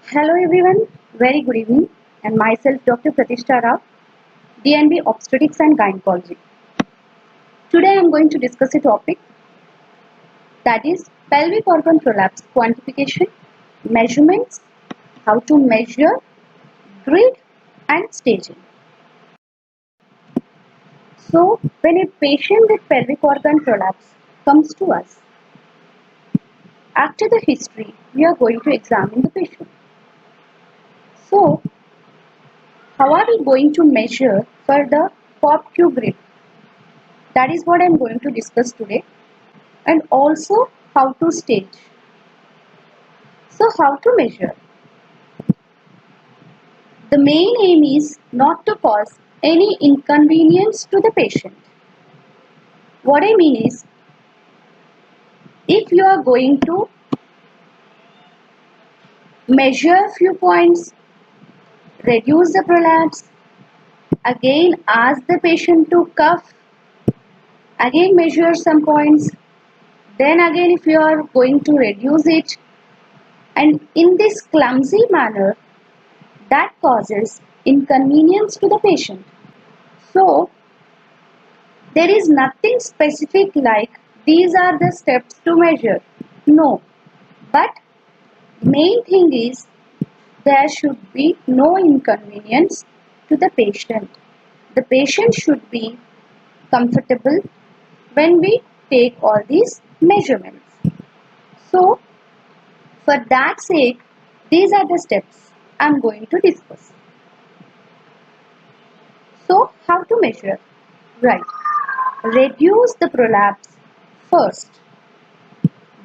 Hello everyone, very good evening, and myself Dr. Pratishtha Rao, DNB Obstetrics and Gynecology. Today I am going to discuss a topic that is pelvic organ prolapse quantification, measurements, how to measure, grid and staging. So when a patient with pelvic organ prolapse comes to us, after the history we are going to examine the patient. So how are we going to measure for the POPQ grid? That is what I am going to discuss today, and also how to stage. So how to measure? The main aim is not to cause any inconvenience to the patient. What I mean is, if you are going to measure few points, reduce the prolapse, again ask the patient to cuff, again measure some points, then again if you are going to reduce it, and in this clumsy manner, that causes inconvenience to the patient. So there is nothing specific like these are the steps to measure. No, but main thing is there should be no inconvenience to the patient. The patient should be comfortable when we take all these measurements. So for that sake, these are the steps I am going to discuss. So how to measure? Right. Reduce the prolapse first.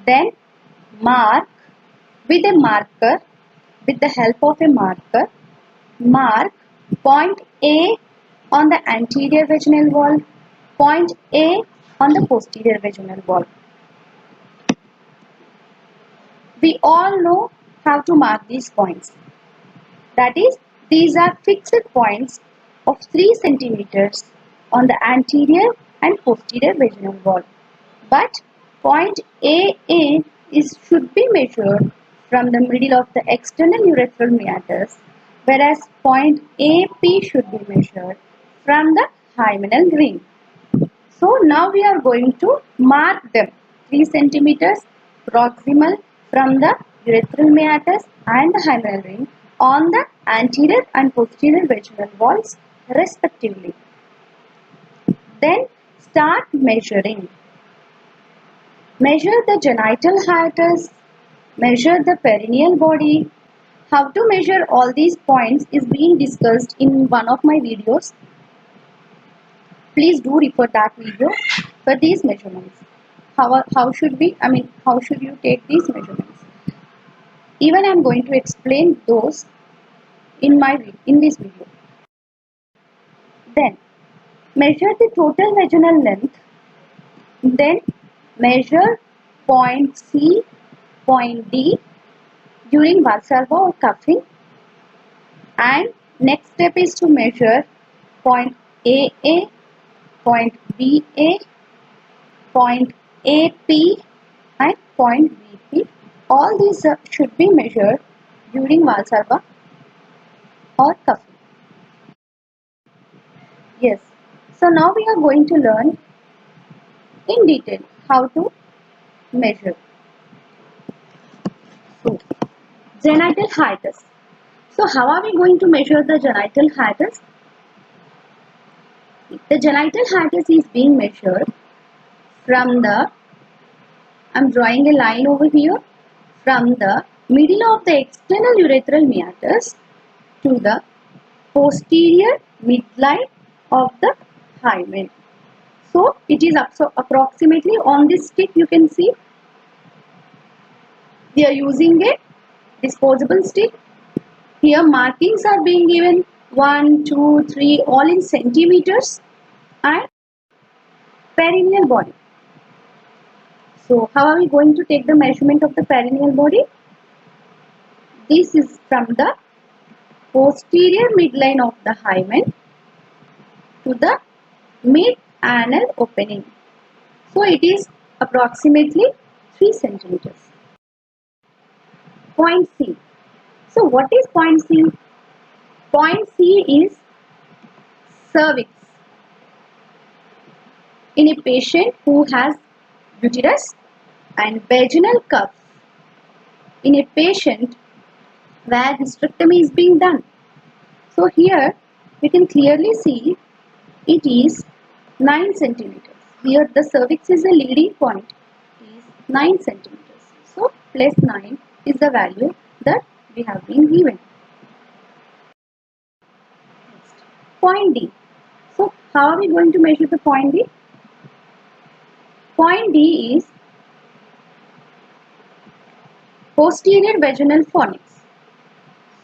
Then mark with a marker, with the help of a marker, mark point A on the anterior vaginal wall, point A on the posterior vaginal wall. We all know how to mark these points. That is, these are fixed points of 3 centimeters on the anterior and posterior vaginal wall. But point AA should be measured from the middle of the external urethral meatus, whereas point AP should be measured from the hymenal ring. So now we are going to mark them 3 centimeters proximal from the urethral meatus and the hymenal ring on the anterior and posterior vaginal walls respectively. Then start measuring. Measure the genital hiatus, measure the perineal body. How to measure all these points is being discussed in one of my videos. Please do refer that video for these measurements. How should you take these measurements? Even I am going to explain those in this video. Then measure the total vaginal length. Then measure point C, point D during Valsalva or cuffing, and next step is to measure point AA, point BA, point AP and point VP. All these should be measured during Valsalva or cuffing. Yes, so now we are going to learn in detail how to measure. So, genital hiatus. So how are we going to measure the genital hiatus? The genital hiatus is being measured from the, I am drawing a line over here, from the middle of the external urethral meatus to the posterior midline of the hymen. So it is approximately on this stick you can see. We are using a disposable stick. Here markings are being given 1, 2, 3 all in centimeters and perineal body. So how are we going to take the measurement of the perineal body? This is from the posterior midline of the hymen to the mid-anal opening. So it is approximately 3 centimeters. Point C. So what is point C? Point C is cervix in a patient who has uterus and vaginal cuffs in a patient where hysterectomy is being done. So here we can clearly see it is 9 centimeters. Here the cervix is the leading point, is 9 centimeters. So plus 9 is the value that we have been given. Next, point D. So how are we going to measure the point D? Point D is posterior vaginal fornix.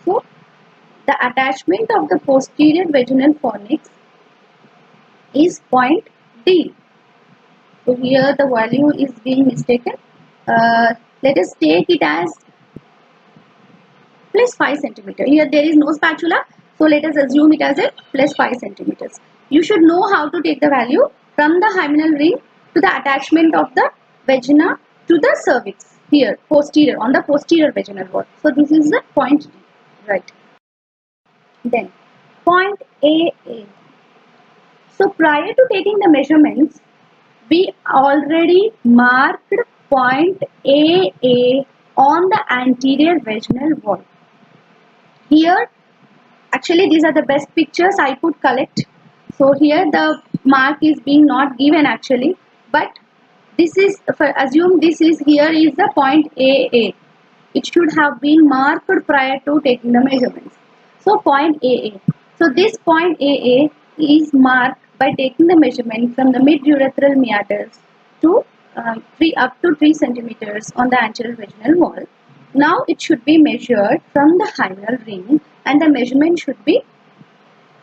So the attachment of the posterior vaginal fornix is point D. So here the value is being mistaken. Let us take it as plus 5 centimeter. Here there is no spatula, so let us assume it as a plus 5 centimeters. You should know how to take the value from the hymenal ring to the attachment of the vagina to the cervix. Here posterior, on the posterior vaginal wall. So this is the point D, right? Then point AA. So prior to taking the measurements, we already marked point AA on the anterior vaginal wall. Here, actually these are the best pictures I could collect. So here the mark is being not given actually, but this is, for assume this is, here is the point AA. It should have been marked prior to taking the measurements. So point AA. So this point AA is marked by taking the measurement from the mid-urethral meatus to up to 3 centimeters on the anterior vaginal wall. Now it should be measured from the hymenal ring and the measurement should be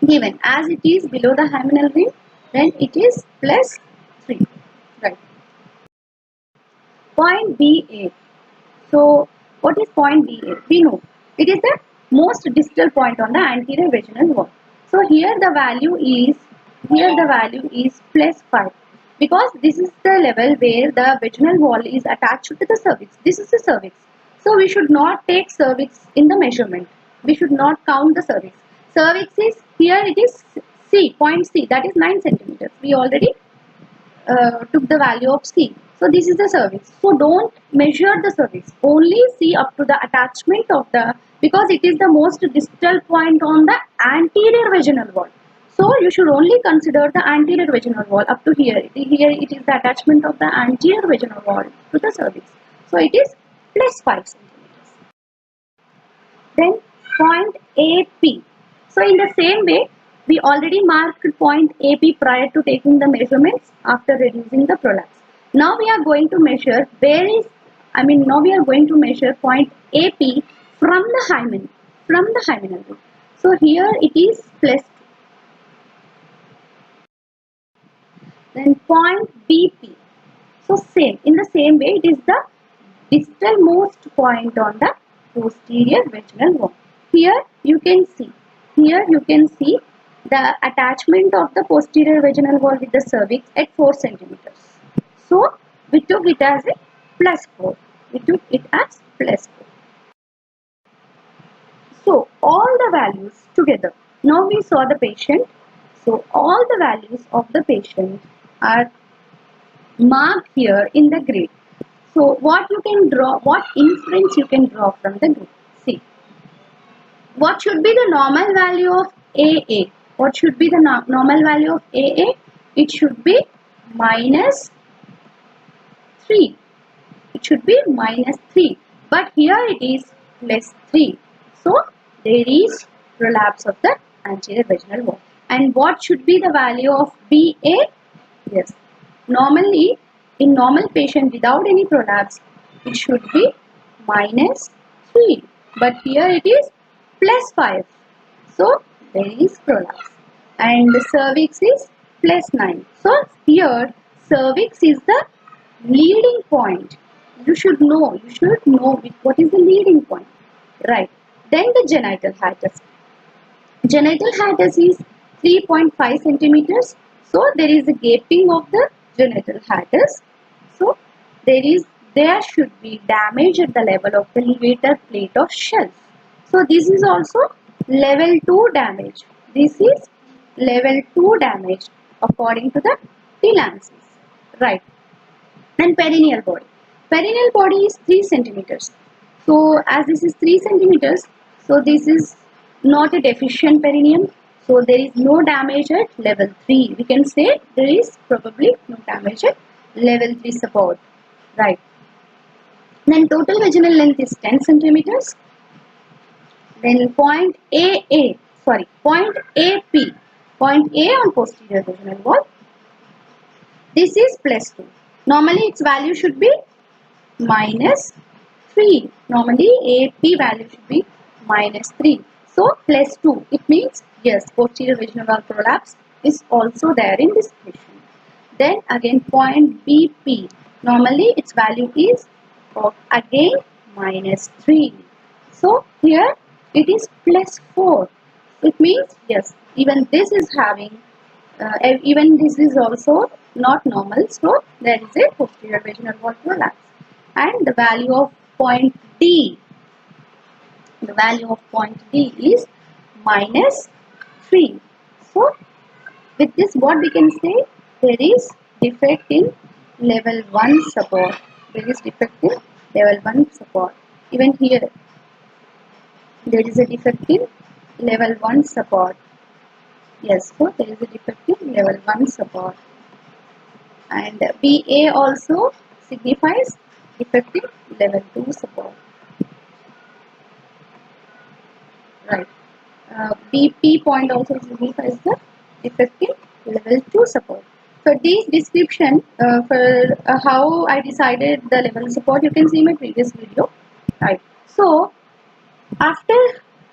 given. As it is below the hymenal ring, then it is plus 3. Right. Point BA. So what is point BA? We know it is the most distal point on the anterior vaginal wall. So here the value is plus 5, because this is the level where the vaginal wall is attached to the cervix. This is the cervix. So we should not take cervix in the measurement. We should not count the cervix. Cervix is, here it is C, point C, that is 9 centimeters. We already took the value of C. So this is the cervix. So don't measure the cervix. Only see up to the attachment of the, because it is the most distal point on the anterior vaginal wall. So you should only consider the anterior vaginal wall up to here. Here it is the attachment of the anterior vaginal wall to the cervix. So it is plus 5 centimeters. Then point AP. So in the same way, we already marked point AP prior to taking the measurements after reducing the prolapse. Now we are going to measure now we are going to measure point AP from the hymenal ring. So here it is plus 2. Then point BP. So same, in the same way, it is the distal most point on the posterior vaginal wall. Here you can see the attachment of the posterior vaginal wall with the cervix at 4 centimeters. So we took it as a plus 4. We took it as plus 4. So all the values together. Now we saw the patient. So all the values of the patient are marked here in the grid. So what you can draw, what inference you can draw from the grid? See, what should be the normal value of AA? What should be the normal value of AA? It should be minus 3. It should be minus 3. But here it is plus 3. So there is prolapse of the anterior vaginal wall. And what should be the value of BA? Yes. Normally, in normal patient without any prolapse, it should be minus 3. But here it is plus 5. So there is prolapse. And the cervix is plus 9. So here cervix is the leading point. You should know what is the leading point. Right. Then the genital hiatus. Genital hiatus is 3.5 centimeters. So there is a gaping of the genital hiatus. So there should be damage at the levator plate of shelf. So this is also level 2 damage. This is level 2 damage according to the TLANSYS. Right. And perineal body. Perineal body is 3 centimeters. So as this is 3 centimeters, so this is not a deficient perineum. So there is no damage at level 3. We can say there is probably no damage at level 3 support. Right. Then total vaginal length is 10 centimeters. Then point point A on posterior vaginal wall. This is +2. Normally its value should be -3. Normally AP value should be -3. So +2. It means yes, posterior vaginal wall prolapse is also there in this patient. Then again point BP. Normally its value is of again -3. So here it is +4. It means yes, even this is having even this is also not normal. So there is a posterior vaginal wall prolapse. And the value of point D, the value of point D is -3. So with this what we can say, there is defect in level 1 support. There is defect in level 1 support. Even here there is a defect in level 1 support. Yes, so there is a defect in level 1 support. And BA also signifies defect in level 2 support. Right. BP point also signifies the defect in level 2 support. For this description, for how I decided the level support, you can see my previous video. Right. So, after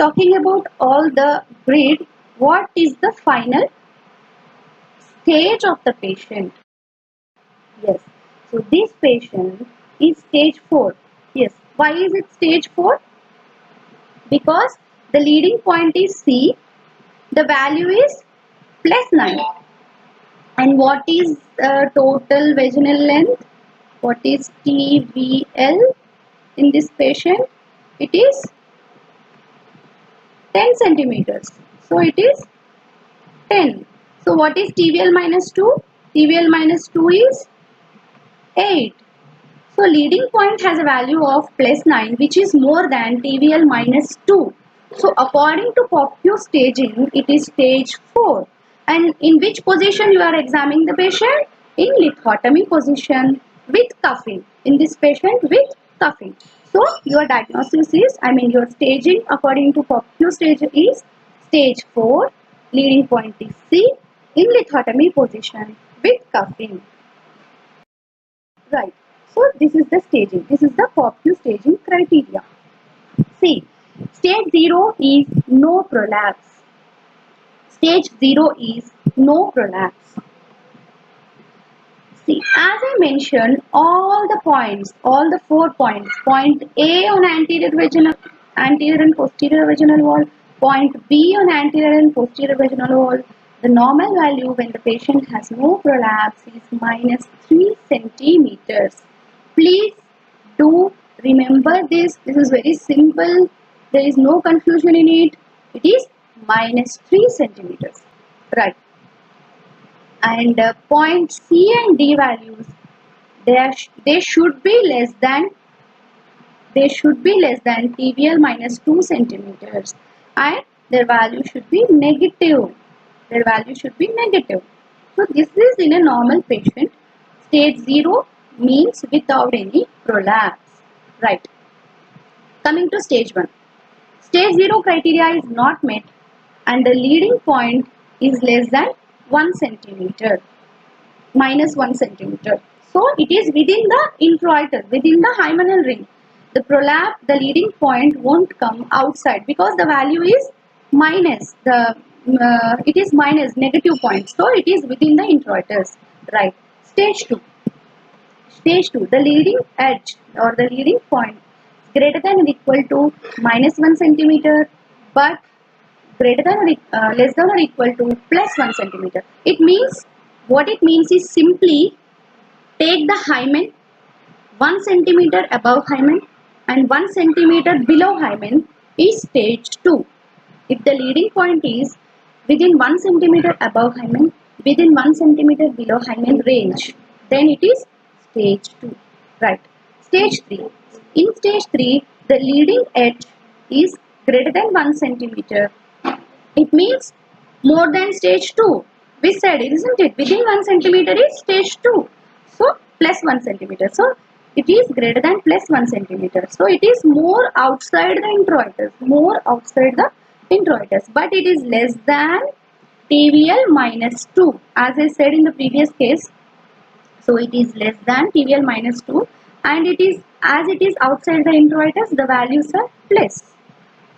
talking about all the grade, what is the final stage of the patient? Yes. So, this patient is stage 4. Yes. Why is it stage 4? Because the leading point is C, the value is +9. And what is total vaginal length? What is TVL in this patient? It is 10 centimeters. So it is 10. So what is TVL -2? TVL -2 is 8. So leading point has a value of +9, which is more than TVL -2. So according to POCU staging, it is stage 4. And in which position you are examining the patient? In lithotomy position with cuffing. In this patient with cuffing. So your diagnosis is, your staging according to POCU stage is stage 4. Leading point is C. In lithotomy position with cuffing. Right. So this is the staging. This is the POCU staging criteria. See, stage 0 is no prolapse. Stage 0 is no prolapse. See, as I mentioned, all the points, all the 4 points, point A on anterior and posterior vaginal wall, point B on anterior and posterior vaginal wall, the normal value when the patient has no prolapse is -3 centimeters. Please do remember this. This is very simple. There is no confusion in it. It is -3 centimeters. Right. And point C and D values, they should be less than TVL -2 centimeters, and their value should be negative. Their value should be negative. So this is in a normal patient. Stage 0 means without any prolapse. Right. Coming to stage 1. Stage 0 criteria is not met and the leading point is less than 1 centimeter, -1 centimeter. So it is within the introitus, within the hymenal ring. The prolapse, the leading point won't come outside because the value is minus. It is minus negative point. So it is within the introitus. Right. Stage 2. Stage 2. The leading edge or the leading point is greater than or equal to -1 centimeter, but greater than or less than or equal to +1 centimeter. It means, what it means is simply take the hymen 1 centimeter above hymen and 1 centimeter below hymen is stage 2. If the leading point is within 1 centimeter above hymen, within 1 centimeter below hymen range, then it is stage 2. Right. Stage 3. In stage 3, the leading edge is greater than 1 centimeter. It means more than stage 2. We said, isn't it? Within 1 centimeter is stage 2. So, plus 1 centimeter. So, it is greater than plus 1 centimeter. So, it is more outside the introitus. More outside the introitus. But it is less than TVL minus 2. As I said in the previous case. So, it is less than TVL minus 2. And it is, as it is outside the introitus, the values are plus.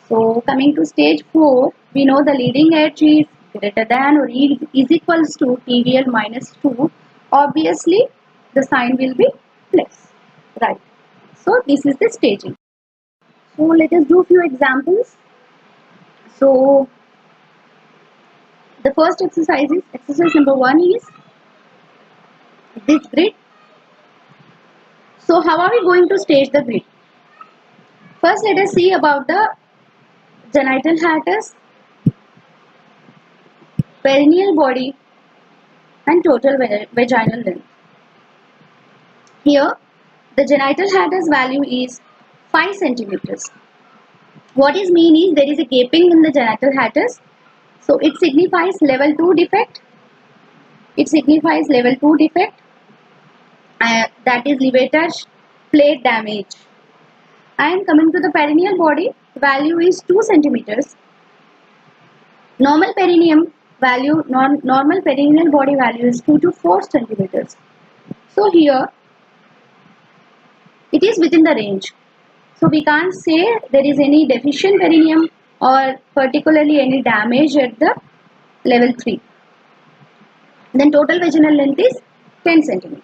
So coming to stage 4, we know the leading edge is greater than or is equals to TVL minus 2. Obviously, the sign will be plus. Right. So this is the staging. So let us do few examples. So the first exercise is exercise number 1 is this grid. So how are we going to stage the grid? First let us see about the genital hiatus, perineal body and total vaginal length. Here the genital hiatus value is 5 centimeters. What is mean is there is a gaping in the genital hiatus. So it signifies level 2 defect. It signifies level 2 defect, that is levator plate damage. And coming to the perineal body, value is 2 centimeters. Normal perineum value, normal perineal body value is 2 to 4 centimeters. So here it is within the range. So we can't say there is any deficient perineum or particularly any damage at the level 3. Then total vaginal length is 10 centimeters.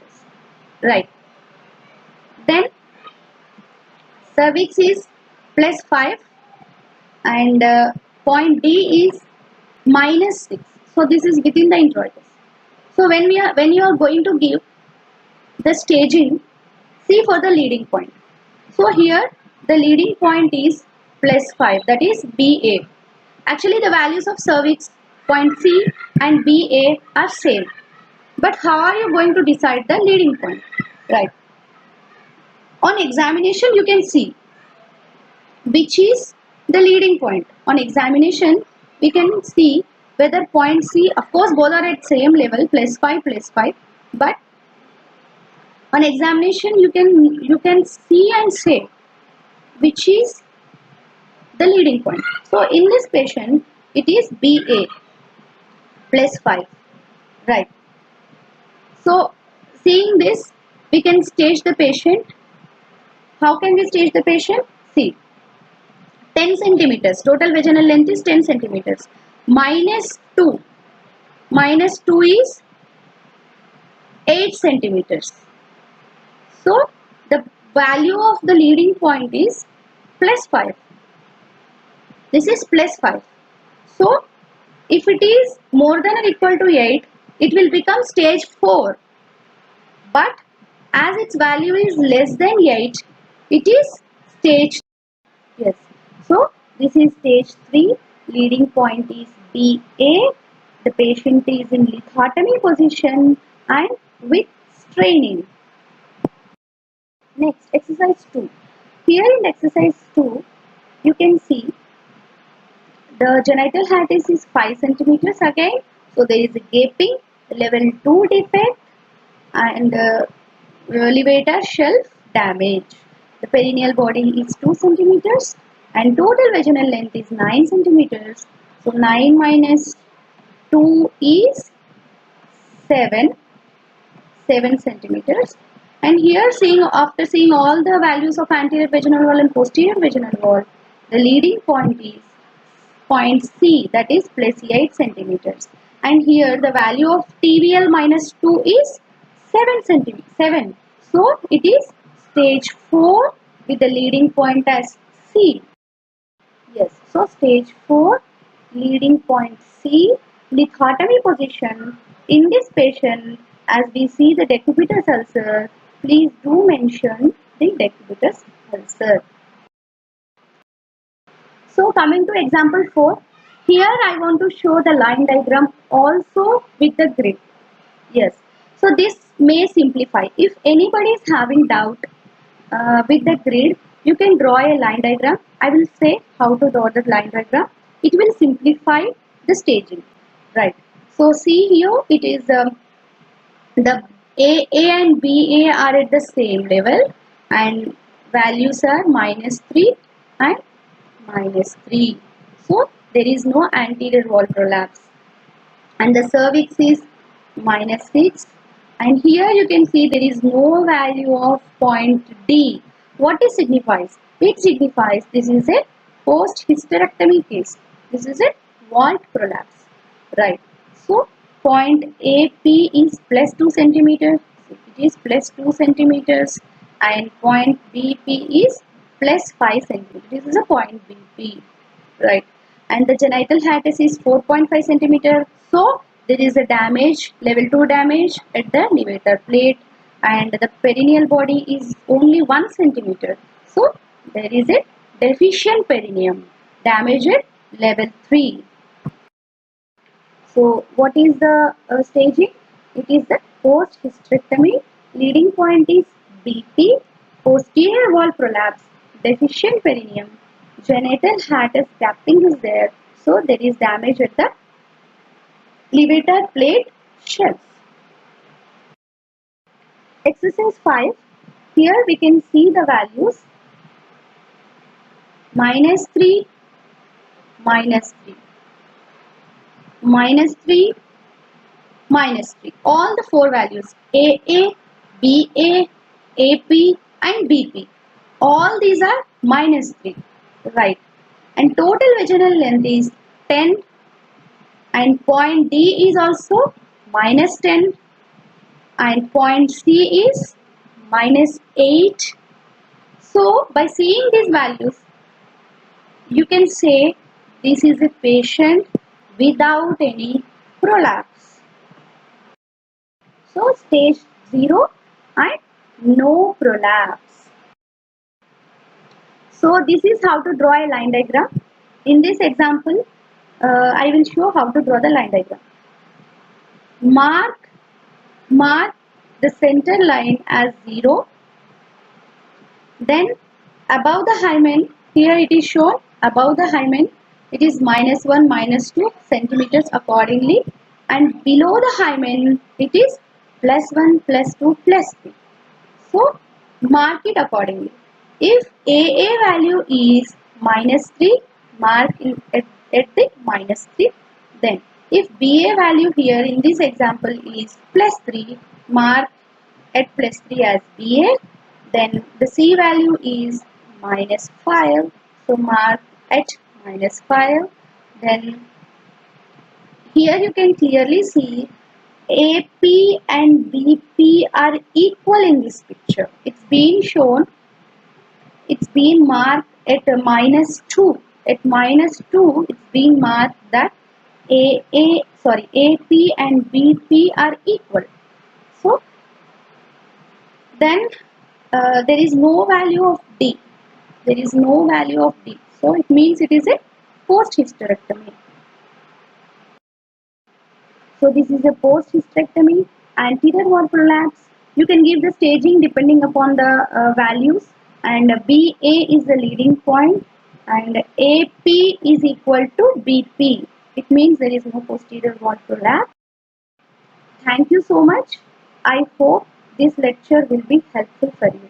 Right. Then cervix is plus 5 and point D is minus 6. So this is within the introitus. So when you are going to give the staging, see for the leading point. So here the leading point is plus 5, that is BA. Actually the values of cervix, point C and BA are same. But how are you going to decide the leading point? Right. On examination you can see which is the leading point. On examination we can see whether point C, of course both are at same level, plus 5, but on examination you can see and say which is the leading point. So in this patient it is BA plus 5. Right. So seeing this we can stage the patient. How can we stage the patient? See, 10 centimeters, total vaginal length is 10 centimeters. Minus 2 is 8 centimeters. So the value of the leading point is plus 5. This is plus 5. So if it is more than or equal to 8, it will become stage 4. But as its value is less than 8, it is stage. Yes. So this is stage 3. Leading point is BA. The patient is in lithotomy position and with straining. Next, exercise 2. Here in exercise 2, you can see the genital hiatus is 5 centimeters again. So there is a gaping, level 2 defect and levator shelf damage. The perineal body is 2 centimeters and total vaginal length is 9 centimeters. So 9 minus 2 is 7 centimeters. And here after seeing all the values of anterior vaginal wall and posterior vaginal wall, the leading point is point C, that is plus 8 centimeters. And here the value of TVL minus 2 is 7 centimeters. So it is stage 4 with the leading point as C. Yes, so stage 4, leading point C, lithotomy position. In this patient, as we see the decubitus ulcer, please do mention the decubitus ulcer. So coming to example 4, here I want to show the line diagram also with the grid. Yes, so this may simplify. If anybody is having doubt with the grid, you can draw a line diagram. I will say how to draw the line diagram. It will simplify the staging, right? So see here, it is the A and BA are at the same level, and values are -3 and -3. So there is no anterior wall prolapse, and the cervix is -6, and here you can see there is no value of point D. What it signifies? It signifies this is a post hysterectomy case. This is a vault prolapse, right? So point AP is +2 centimeters. It is +2 centimeters, and point BP is +5 centimeters. This is a point BP, right? And the genital hiatus is 4.5 centimeter. So there is a damage, level 2 damage at the levator plate, and the perineal body is only 1 centimeter. So there is a deficient perineum, damage at level 3. So what is the staging? It is the post hysterectomy. Leading point is BP, posterior wall prolapse, deficient perineum, genital hiatus gapping is there. So there is damage at the levator plate shelf. Exercise 5. Here we can see the values -3, -3, -3, -3. All the four values AA, BA, AP and BP. All these are -3, right? And total vaginal length is 10, and point D is also -10, and point C is -8. So by seeing these values, you can say this is a patient without any prolapse. So stage 0 and no prolapse. So this is how to draw a line diagram. In this example, I will show how to draw the line diagram. Mark the center line as 0. Then above the hymen, here it is shown above the hymen, it is -1, -2 centimeters accordingly, and below the hymen it is +1, +2, +3. So mark it accordingly. If AA value is -3, mark at the -3. Then if BA value here in this example is +3, mark at +3 as BA. Then the C value is -5, so mark at -5. Then here you can clearly see AP and BP are equal in this picture. It's been shown, it's been marked at -2. At -2, it's being marked that AP and BP are equal. So then there is no value of D. There is no value of D. So it means it is a post hysterectomy. So this is a post hysterectomy, anterior wall prolapse. You can give the staging depending upon the values, and BA is the leading point, and AP is equal to BP. It means there is no posterior wall prolapse. Thank you so much. I hope this lecture will be helpful for you.